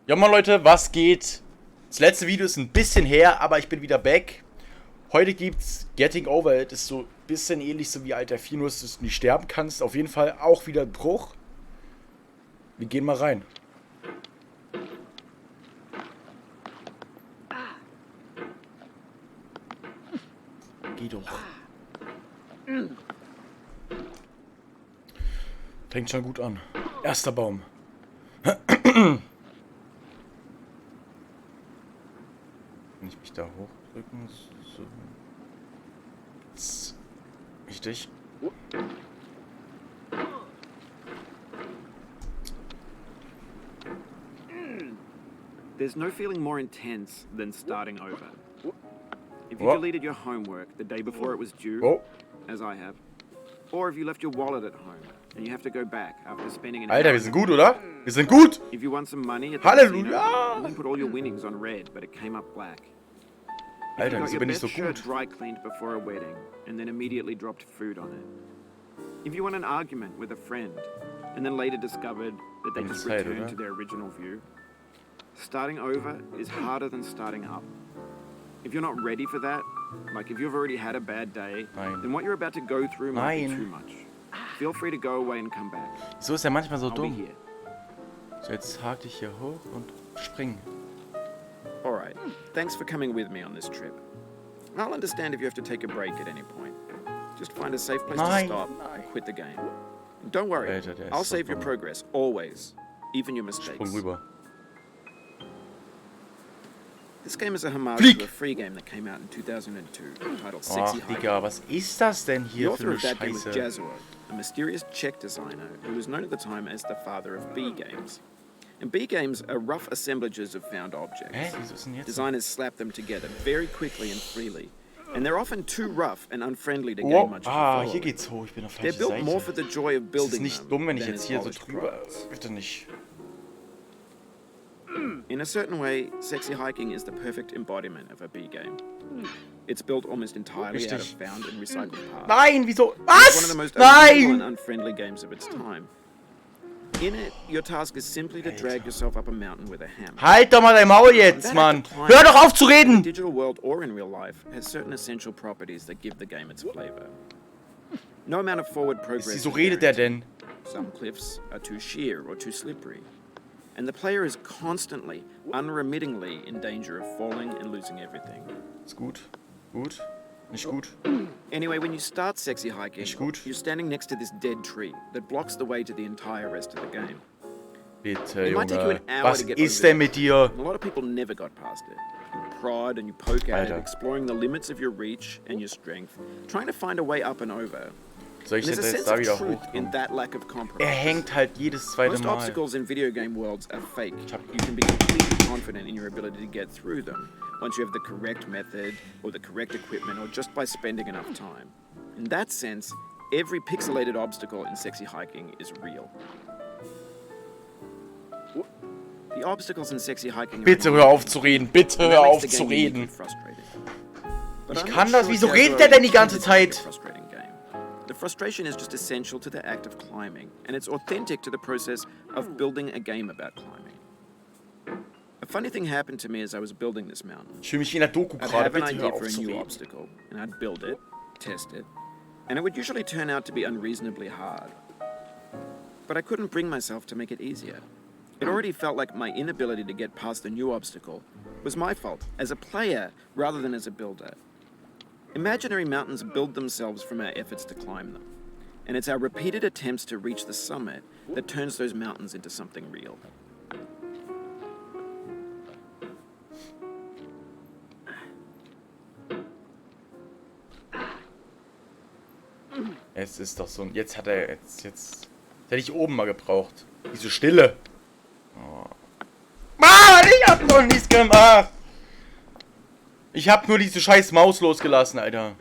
Ja, moin Leute, was geht? Das letzte Video ist ein bisschen her, aber ich bin wieder back. Heute gibt's Getting Over It. Ist so ein bisschen ähnlich so wie Alter 4, nur dass du nicht sterben kannst. Auf jeden Fall auch wieder ein Bruch. Wir gehen mal rein. Geh doch. Fängt schon gut an. Erster Baum. Kann ich mich da hochdrücken? So. Richtig. There's no feeling more intense than starting over. If you deleted your homework the day before it was due, as I have, or if you left your wallet at home and you have to go back after spending an Alter, wir sind gut, oder? Wir sind gut! If you won some money at the Halleluja! casino, and you put all your winnings on red, but it came up black. Alter, You got wieso your bin ich best so shirt gut? dry cleaned before a wedding, and then immediately dropped food on it. If you won an argument with a friend, and then later discovered that they just Zeit, returned oder? to their original view, starting over is harder than starting up. If you're not ready for that, like if you've already had a bad day, Nein. then what you're about to go through might be Nein. too much. Feel free to go away and come back. Wieso ist er manchmal so I'll be dumm? here. So, jetzt hake dich hier hoch und spring. Alright, thanks for coming with me on this trip. I'll understand if you have to take a break at any point. Just find a safe place Nein, to stop nein. and quit the game. And don't worry, Alter, der ist I'll so save your dumm. progress, always. Even your mistakes. Sprung rüber. This game is a homage Flieg! to a free game that came out in 2002 titled Ach, Sexy Hiking. Digga, was ist das denn The hier für author eine of that game was Scheiße? Jazua, a mysterious Czech designer who was known at the time as the father of B games. And B games are rough assemblages of found objects. Hä, wieso ist denn jetzt? Designers slap them together very quickly and freely. And they're often too rough and unfriendly to gain Oh, much of a hier following. geht's hoch. Ich bin auf They're falscher built more for Seite. the joy of Es ist building nicht them dumm, wenn ich than jetzt as hier so polished drüber... products. Bitte nicht. In a certain way, Sexy Hiking is the perfect embodiment of a B game. It's built almost entirely out of Richtig. found and recycled parts. Nein, wieso? It's one of Was? the most unusual and Nein! unfriendly games of its time. In it, your task is simply to drag Alter. yourself up a mountain with a hammer. Halt doch mal dein Maul And jetzt, that Mann! act of climbing, Hör doch auf zu in the reden! digital world or in real life, has certain essential properties that give the game its flavor. No amount of forward progress. Wieso is redet der guaranteed. denn? Some cliffs are too sheer or too slippery. And the player is constantly, unremittingly in danger of falling and losing everything. Ist gut. Gut. Nicht gut. Anyway, when you start Sexy Hiking, Nicht gut. you're standing next to this dead tree that blocks the way to the entire rest of the game. Bitte, It might take you Junge. an hour Was to get ist over denn mit dir? And a lot of people never got past it. You prod and you poke at Alter. it, exploring the limits of your reach and your strength, trying to find a way up and over. Soll ich And denn there's a jetzt sense da of wieder truth in hochkommen? that lack of compromise. Er hängt halt jedes zweite Most Mal. obstacles in video game worlds are fake. hab- You can be completely confident in your ability to get through them once you have the correct method or the correct equipment or just by spending enough time. In that sense, every pixelated obstacle in Sexy Hiking is real. The obstacles in Sexy Hiking are Bitte hör auf zu reden. Bitte and hör that makes auf the zu game uniquely reden. frustrating. But Ich I'm kann not das. sure Wieso Jazua redet der denn die ganze intended to be a Zeit? frustrating game. The frustration is just essential to the act of climbing, and it's authentic to the process of building a game about climbing. A funny thing happened to me as I was building this mountain. Ich fühle mich wie in der Doku I'd gerade. have an Bitte hör idea for auf a zu new reden. obstacle, and I'd build it, test it, and it would usually turn out to be unreasonably hard. But I couldn't bring myself to make it easier. It already felt like my inability to get past the new obstacle was my fault as a player rather than as a builder. Imaginary mountains build themselves from our efforts to climb them, and it's our repeated attempts to reach the summit that turns those mountains into something real. Es ist doch so. Jetzt hat er. Jetzt hätte ich oben mal gebraucht. Diese Stille. Oh. Mann, ich hab noch nichts gemacht. Ich hab nur diese scheiß Maus losgelassen, Alter.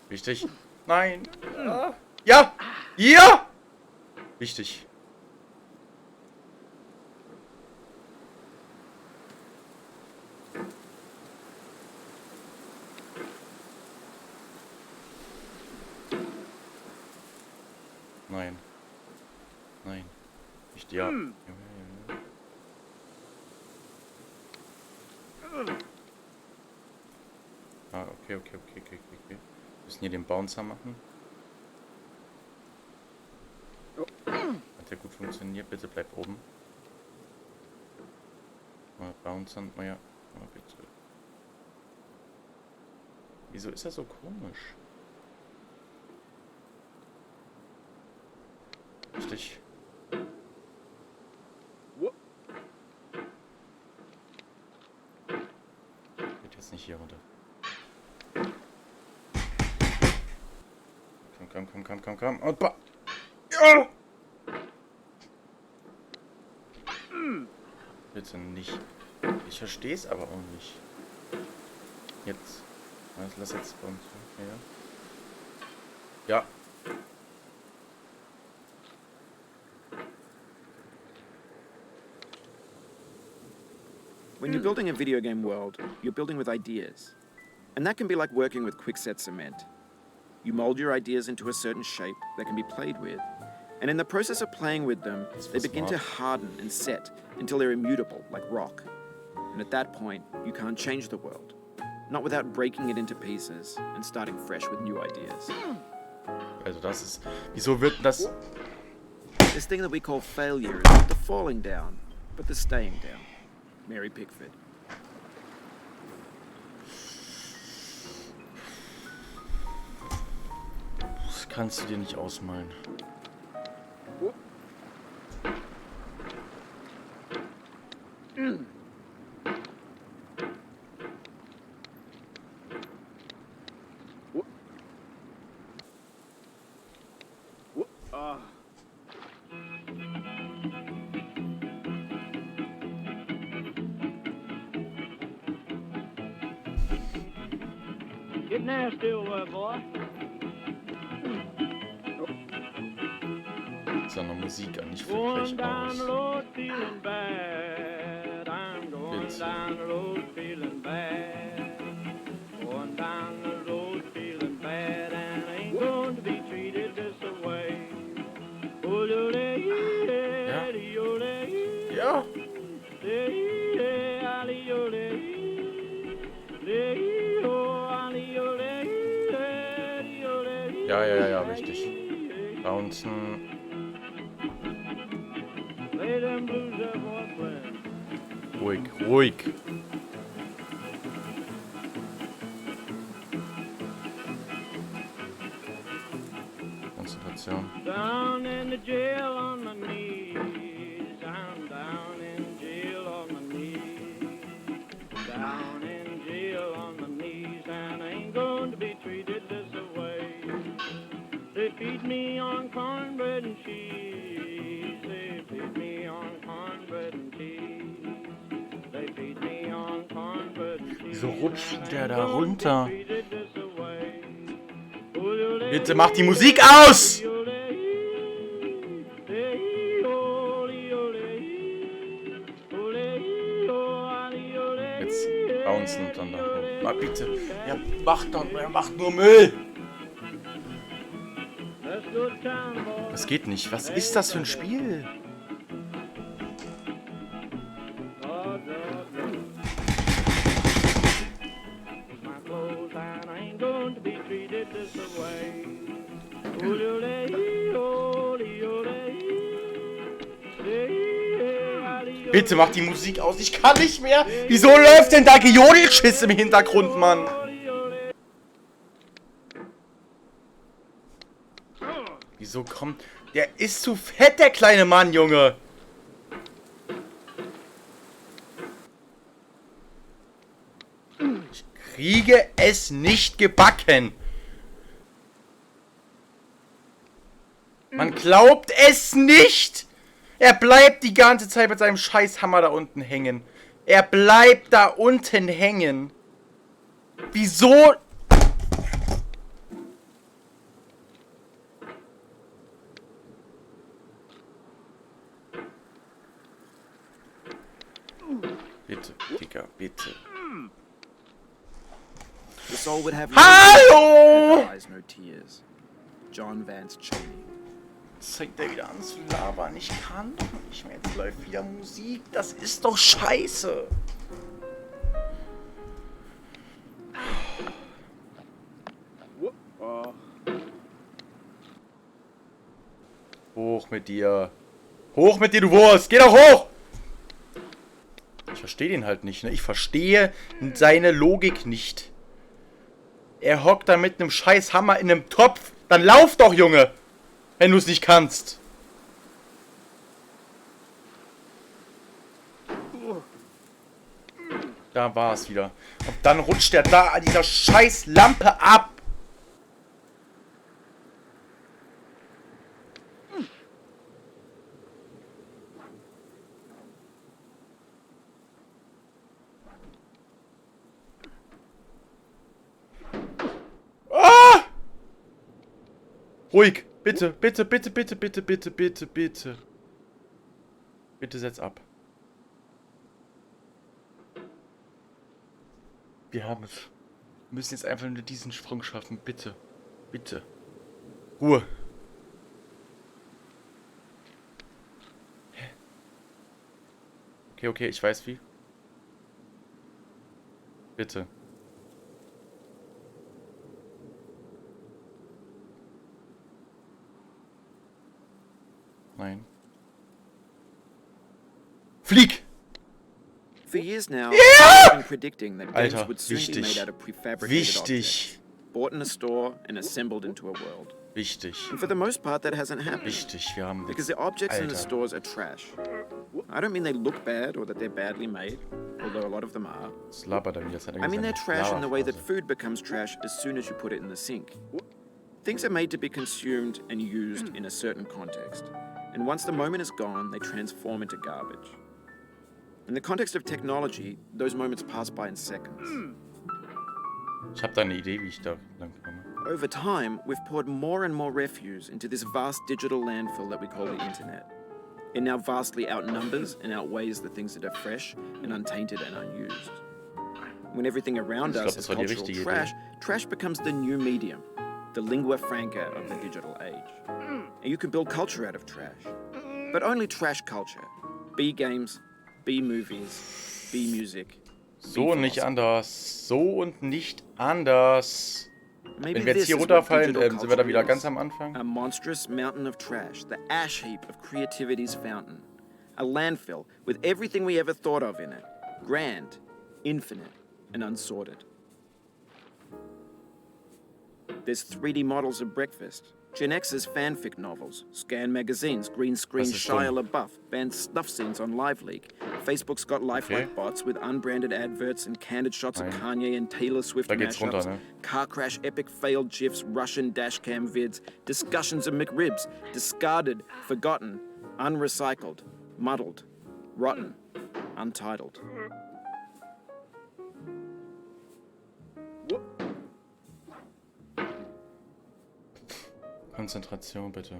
Richtig? Nein. Ja! Ja! Richtig. Nein. Nein. Ich ja. Ah, okay. Wir müssen hier den Bouncer machen. Hat ja gut funktioniert. Bitte bleib oben. Mal bouncern. Oh ja. Oh, bitte. Wieso ist das so komisch? Richtig. Geht jetzt nicht hier runter. Komm. Und ja! Bitte nicht. Ich verstehe es aber auch nicht. Jetzt. Lass jetzt bei uns. Ja. Ja. When you're building a video game world, you're building with ideas. And that can be like working with quickset cement. You mold your ideas into a certain shape that can be played with. And in the process of playing with them, they begin to harden and set until they're immutable, like rock. And at that point, you can't change the world. Not without breaking it into pieces and starting fresh with new ideas. Also das ist... Wieso wird das... This thing that we call failure is not the falling down, but the staying down. Mary Pickford. Das kannst du dir nicht ausmalen. Get nasty over, boy. Ist ja noch Musik an, nicht Going wirklich down aus. the road feeling bad. I'm going Bitte. down the road feeling bad. Going down the road feeling bad, and I ain't going to be treated this way. Ja. Ja, richtig. Bouncen. Ruhig. Konzentration. Down in the jail on my knees. I'm down in jail on my knees. Down in jail on my knees, and I ain't going to be treated this way. They feed me on cornbread and cheese. They feed me on cornbread and cheese. They feed me on cornbread and cheese. Wieso rutscht der da runter? Bitte mach die Musik aus! Jetzt bouncen und dann da hoch. Na bitte. Er macht nur Müll. Das geht nicht. Was ist das für ein Spiel? Bitte mach die Musik aus. Ich kann nicht mehr. Wieso läuft denn da Gejodelschisse im Hintergrund, Mann? Wieso kommt... Der ist zu fett, der kleine Mann, Junge. Ich kriege es nicht gebacken. Man glaubt es nicht. Er bleibt die ganze Zeit mit seinem Scheißhammer da unten hängen. Er bleibt da unten hängen. Wieso? Bitte, Digga, bitte. The soul would have Hallo! no eyes, no tears. John Vance Cheney. Jetzt fängt er wieder an zu labern. Ich kann doch nicht mehr. Jetzt läuft wieder Musik. Das ist doch scheiße. Hoch mit dir. Hoch mit dir, du Wurst. Geh doch hoch! Ich verstehe den halt nicht, ne? Ich verstehe seine Logik nicht. Er hockt da mit einem scheiß Hammer in einem Topf. Dann lauf doch, Junge! Wenn du es nicht kannst. Da war es wieder. Und dann rutscht er da an dieser scheiß Lampe ab. Ah! Ruhig. Bitte, bitte, bitte, bitte, bitte, bitte, bitte, bitte. Bitte setz ab. Wir haben es. Wir müssen jetzt einfach nur diesen Sprung schaffen. Bitte. Bitte. Ruhe. Hä? Okay, okay, ich weiß wie. Bitte. Nein. Flieg! For years now, I've been predicting that games Alter, would soon be made out of prefabricated wichtig, objects, bought in a store and assembled into a world. wichtig, And for the most part, that hasn't happened. wichtig. Wir haben Because jetzt, the objects in the Alter. stores are trash. I don't mean they look bad or that they're badly made, although a lot of them are. Das labert er wieder. Das hat er I mean they're gesagt. trash in the way that Laberphase. food becomes trash as soon as you put it in the sink. Things are made to be consumed and used in a certain context. And once the moment is gone, they transform into garbage. In the context of technology, those moments pass by in seconds. Ich habe da eine Idee, wie ich da lang komme. Over time, we've poured more and more refuse into this vast digital landfill that we call the internet. It now vastly outnumbers and outweighs the things that are fresh and untainted and unused. When everything around Ich glaub, us is das war die cultural richtige trash, trash becomes the new medium, the lingua franca of the digital age. And you can build culture out of trash. But only trash culture. B games, B movies, B music. So und nicht anders. So und nicht anders. Maybe Wenn wir jetzt this hier is what runterfallen, digital sind wir da wieder culture ganz is. am Anfang. A monstrous mountain of trash, the ash heap of creativity's fountain. A landfill with everything we ever thought of in it. Grand, infinite, and unsorted. There's 3D models of breakfast, Gen X's fanfic novels, scan magazines, green screen Das ist Shia dumm. LaBeouf, banned snuff scenes on LiveLeak. Facebook's got lifelike bots with unbranded adverts and candid shots of Kanye and Taylor Swift Da geht's runter, mashups, ne? car crash epic failed gifs, Russian dashcam vids, discussions of McRibs, discarded, forgotten, unrecycled, muddled, rotten, untitled. Konzentration, bitte.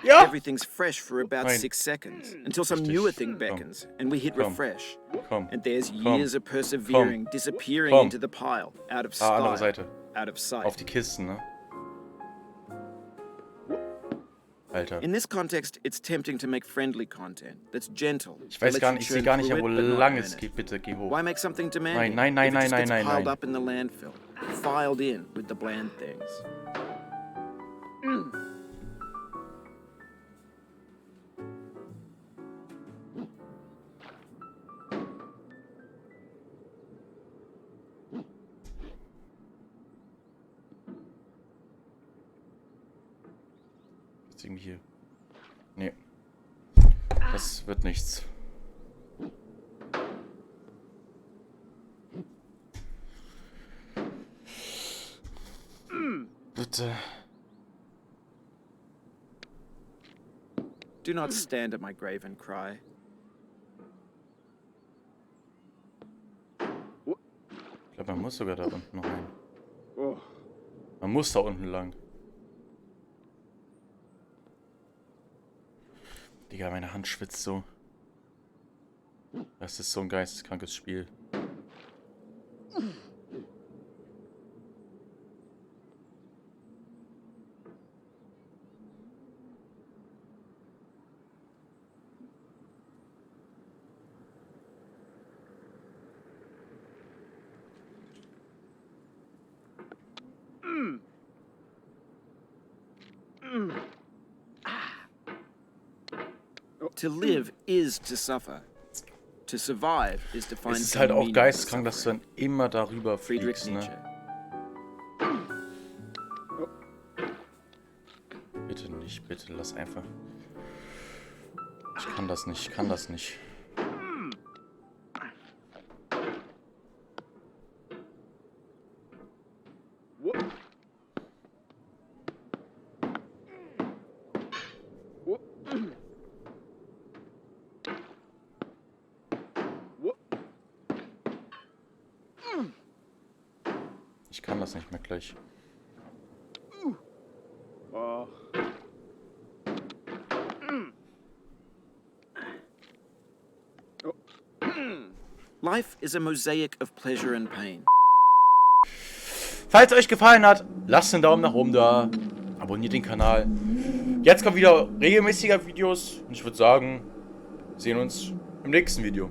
Ja! Everything's fresh for about Nein. 6 seconds until some Richtig. newer thing beckons and we hit Komm. refresh. Komm. And there's Komm. years of persevering, disappearing Komm. into the pile, out of Andere style, Seite. out of sight. Auf die Kisten, ne? Alter. In this context, it's tempting to make friendly content that's gentle. Ich weiß that gar lets nicht, ich you sehe gar churn nicht, through wo it, but not lang earn es it. geht. Bitte, geh hoch. Why make something demanding? Nein, nein, if nein, it just nein, gets nein, piled nein. up in the landfill, filed in with the bland things. Jetzt irgendwie hier. Nee. Das wird nichts. Bitte. Do not stand at my grave and cry. Ich glaube, man muss sogar da unten noch rein. Man muss da unten lang. Digga, meine Hand schwitzt so. Das ist so ein geisteskrankes Spiel. To live is to suffer. To survive is to find Es ist some halt auch meaning in geisteskrank, dass suffering. du dann immer darüber Friedrich fliegst, Nietzsche. ne? Bitte nicht, bitte lass einfach. Ich kann das nicht, ich kann das nicht. Ich kann das nicht mehr gleich. Life is a mosaic of pleasure and pain. Falls es euch gefallen hat, lasst einen Daumen nach oben da. Abonniert den Kanal. Jetzt kommen wieder regelmäßiger Videos. Und ich würde sagen, wir sehen uns im nächsten Video.